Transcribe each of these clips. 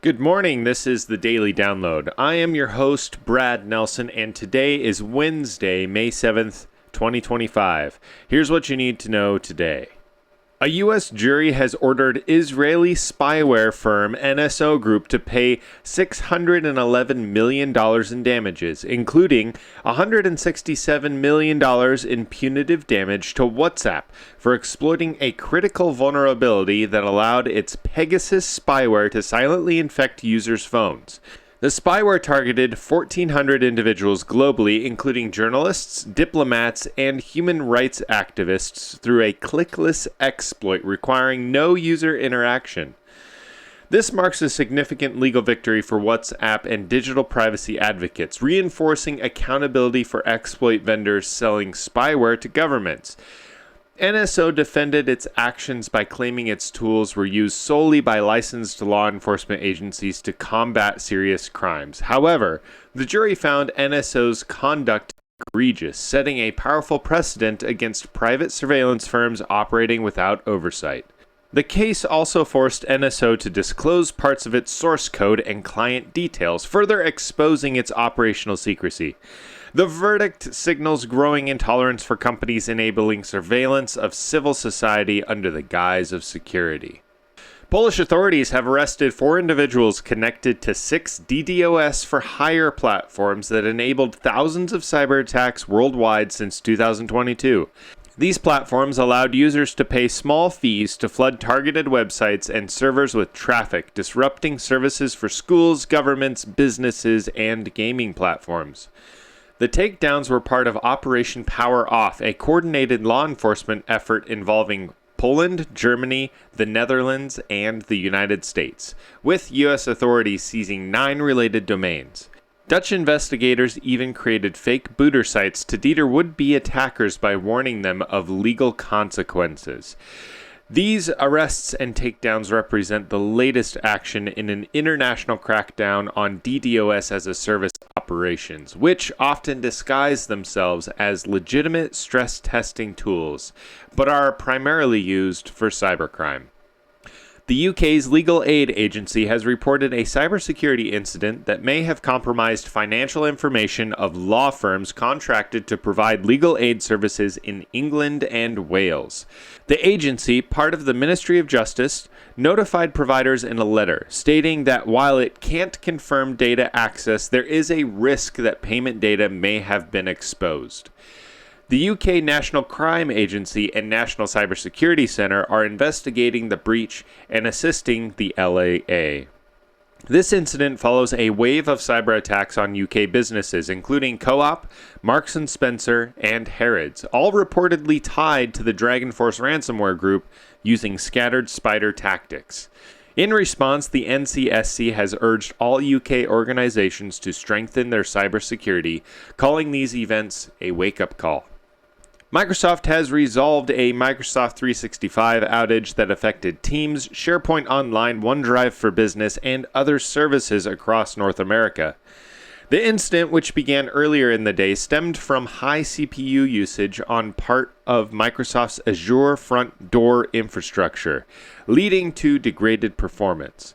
Good morning, this is the Daily Download. I am your host, Brad Nelson, and today is Wednesday, May 7th, 2025. Here's what you need to know today. A U.S. jury has ordered Israeli spyware firm NSO Group to pay $611 million in damages, including $167 million in punitive damage to WhatsApp for exploiting a critical vulnerability that allowed its Pegasus spyware to silently infect users' phones. The spyware targeted 1,400 individuals globally, including journalists, diplomats, and human rights activists, through a clickless exploit requiring no user interaction. This marks a significant legal victory for WhatsApp and digital privacy advocates, reinforcing accountability for exploit vendors selling spyware to governments. NSO defended its actions by claiming its tools were used solely by licensed law enforcement agencies to combat serious crimes. However, the jury found NSO's conduct egregious, setting a powerful precedent against private surveillance firms operating without oversight. The case also forced NSO to disclose parts of its source code and client details, further exposing its operational secrecy. The verdict signals growing intolerance for companies enabling surveillance of civil society under the guise of security. Polish authorities have arrested 4 individuals connected to 6 DDoS for hire platforms that enabled thousands of cyber attacks worldwide since 2022. These platforms allowed users to pay small fees to flood targeted websites and servers with traffic, disrupting services for schools, governments, businesses, and gaming platforms. The takedowns were part of Operation Power Off, a coordinated law enforcement effort involving Poland, Germany, the Netherlands, and the United States, with U.S. authorities seizing 9 related domains. Dutch investigators even created fake booter sites to deter would-be attackers by warning them of legal consequences. These arrests and takedowns represent the latest action in an international crackdown on DDoS as a service operations, which often disguise themselves as legitimate stress testing tools, but are primarily used for cybercrime. The UK's legal aid agency has reported a cybersecurity incident that may have compromised financial information of law firms contracted to provide legal aid services in England and Wales. The agency, part of the Ministry of Justice, notified providers in a letter, stating that while it can't confirm data access, there is a risk that payment data may have been exposed. The UK National Crime Agency and National Cybersecurity Centre are investigating the breach and assisting the LAA. This incident follows a wave of cyber attacks on UK businesses, including Co-op, Marks & Spencer, and Harrods, all reportedly tied to the DragonForce ransomware group using scattered spider tactics. In response, the NCSC has urged all UK organizations to strengthen their cybersecurity, calling these events a wake-up call. Microsoft has resolved a Microsoft 365 outage that affected Teams, SharePoint Online, OneDrive for Business, and other services across North America. The incident, which began earlier in the day, stemmed from high CPU usage on part of Microsoft's Azure front door infrastructure, leading to degraded performance.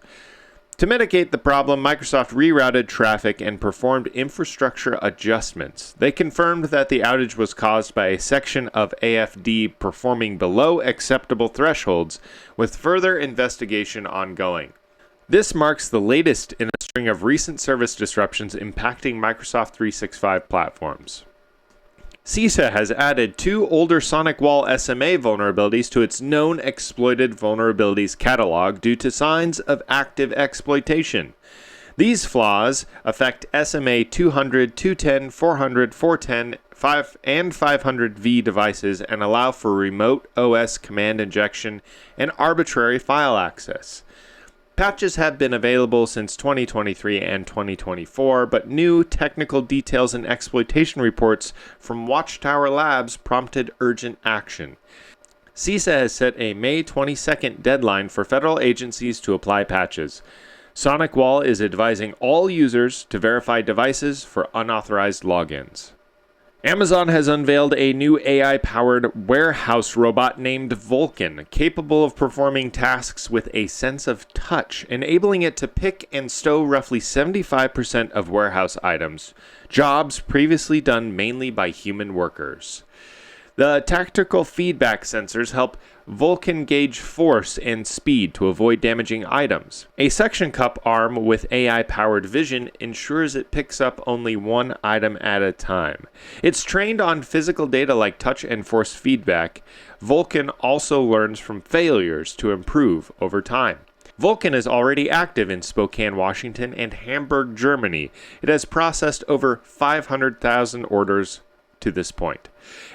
To mitigate the problem, Microsoft rerouted traffic and performed infrastructure adjustments. They confirmed that the outage was caused by a section of AFD performing below acceptable thresholds, with further investigation ongoing. This marks the latest in a string of recent service disruptions impacting Microsoft 365 platforms. CISA has added 2 older SonicWall SMA vulnerabilities to its known exploited vulnerabilities catalog due to signs of active exploitation. These flaws affect SMA 200, 210, 400, 410, 5, and 500V devices and allow for remote OS command injection and arbitrary file access. Patches have been available since 2023 and 2024, but new technical details and exploitation reports from Watchtower Labs prompted urgent action. CISA has set a May 22nd deadline for federal agencies to apply patches. SonicWall is advising all users to verify devices for unauthorized logins. Amazon has unveiled a new AI-powered warehouse robot named Vulcan, capable of performing tasks with a sense of touch, enabling it to pick and stow roughly 75% of warehouse items, jobs previously done mainly by human workers. The tactical feedback sensors help Vulcan gauge force and speed to avoid damaging items. A suction cup arm with AI-powered vision ensures it picks up only one item at a time. It's trained on physical data like touch and force feedback. Vulcan also learns from failures to improve over time. Vulcan is already active in Spokane, Washington, and Hamburg, Germany. It has processed over 500,000 orders to this point.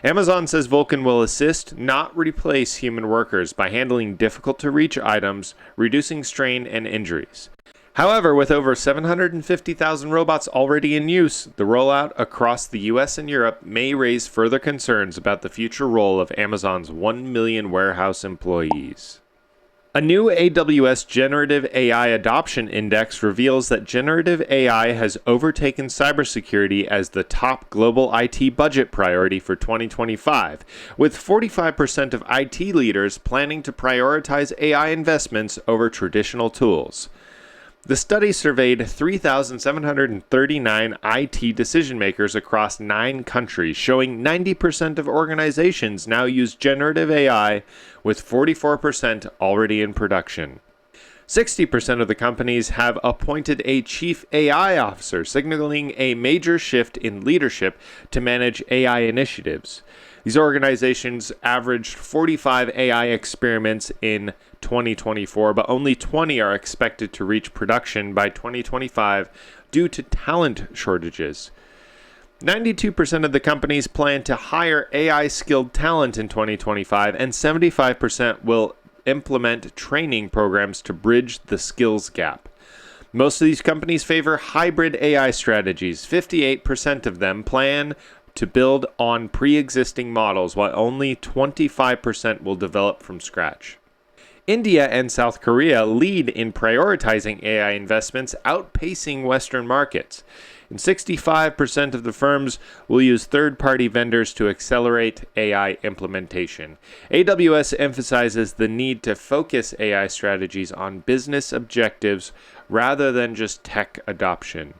Amazon says Vulcan will assist, not replace human workers by handling difficult-to-reach items, reducing strain and injuries. However, with over 750,000 robots already in use, the rollout across the US and Europe may raise further concerns about the future role of Amazon's 1 million warehouse employees. A new AWS Generative AI Adoption Index reveals that generative AI has overtaken cybersecurity as the top global IT budget priority for 2025, with 45% of IT leaders planning to prioritize AI investments over traditional tools. The study surveyed 3,739 IT decision makers across 9 countries, showing 90% of organizations now use generative AI, with 44% already in production. 60% of the companies have appointed a chief AI officer, signaling a major shift in leadership to manage AI initiatives. These organizations averaged 45 AI experiments in 2024, but only 20 are expected to reach production by 2025 due to talent shortages. 92% of the companies plan to hire AI-skilled talent in 2025, and 75% will implement training programs to bridge the skills gap. Most of these companies favor hybrid AI strategies. 58% of them plan to build on pre-existing models, while only 25% will develop from scratch. India and South Korea lead in prioritizing AI investments, outpacing Western markets. And 65% of the firms will use third-party vendors to accelerate AI implementation. AWS emphasizes the need to focus AI strategies on business objectives rather than just tech adoption.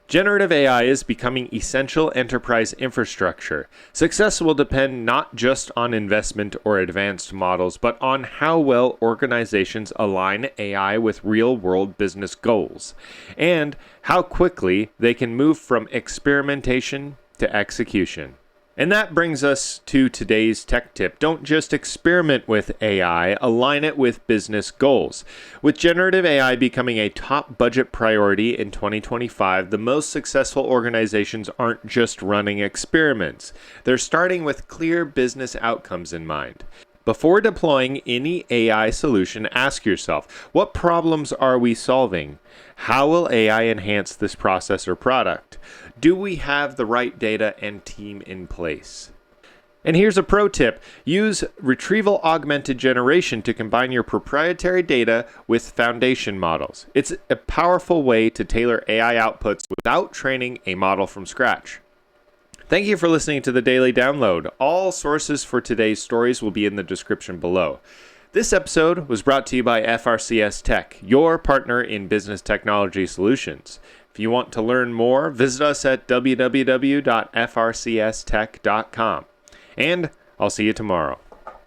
Generative AI is becoming essential enterprise infrastructure. Success will depend not just on investment or advanced models, but on how well organizations align AI with real-world business goals, and how quickly they can move from experimentation to execution. And that brings us to today's tech tip. Don't just experiment with AI, align it with business goals. With generative AI becoming a top budget priority in 2025, the most successful organizations aren't just running experiments. They're starting with clear business outcomes in mind. Before deploying any AI solution, ask yourself, what problems are we solving? How will AI enhance this process or product? Do we have the right data and team in place? And here's a pro tip. Use retrieval augmented generation to combine your proprietary data with foundation models. It's a powerful way to tailor AI outputs without training a model from scratch. Thank you for listening to the Daily Download. All sources for today's stories will be in the description below. This episode was brought to you by FRCS Tech, your partner in business technology solutions. If you want to learn more, visit us at www.frcstech.com. And I'll see you tomorrow.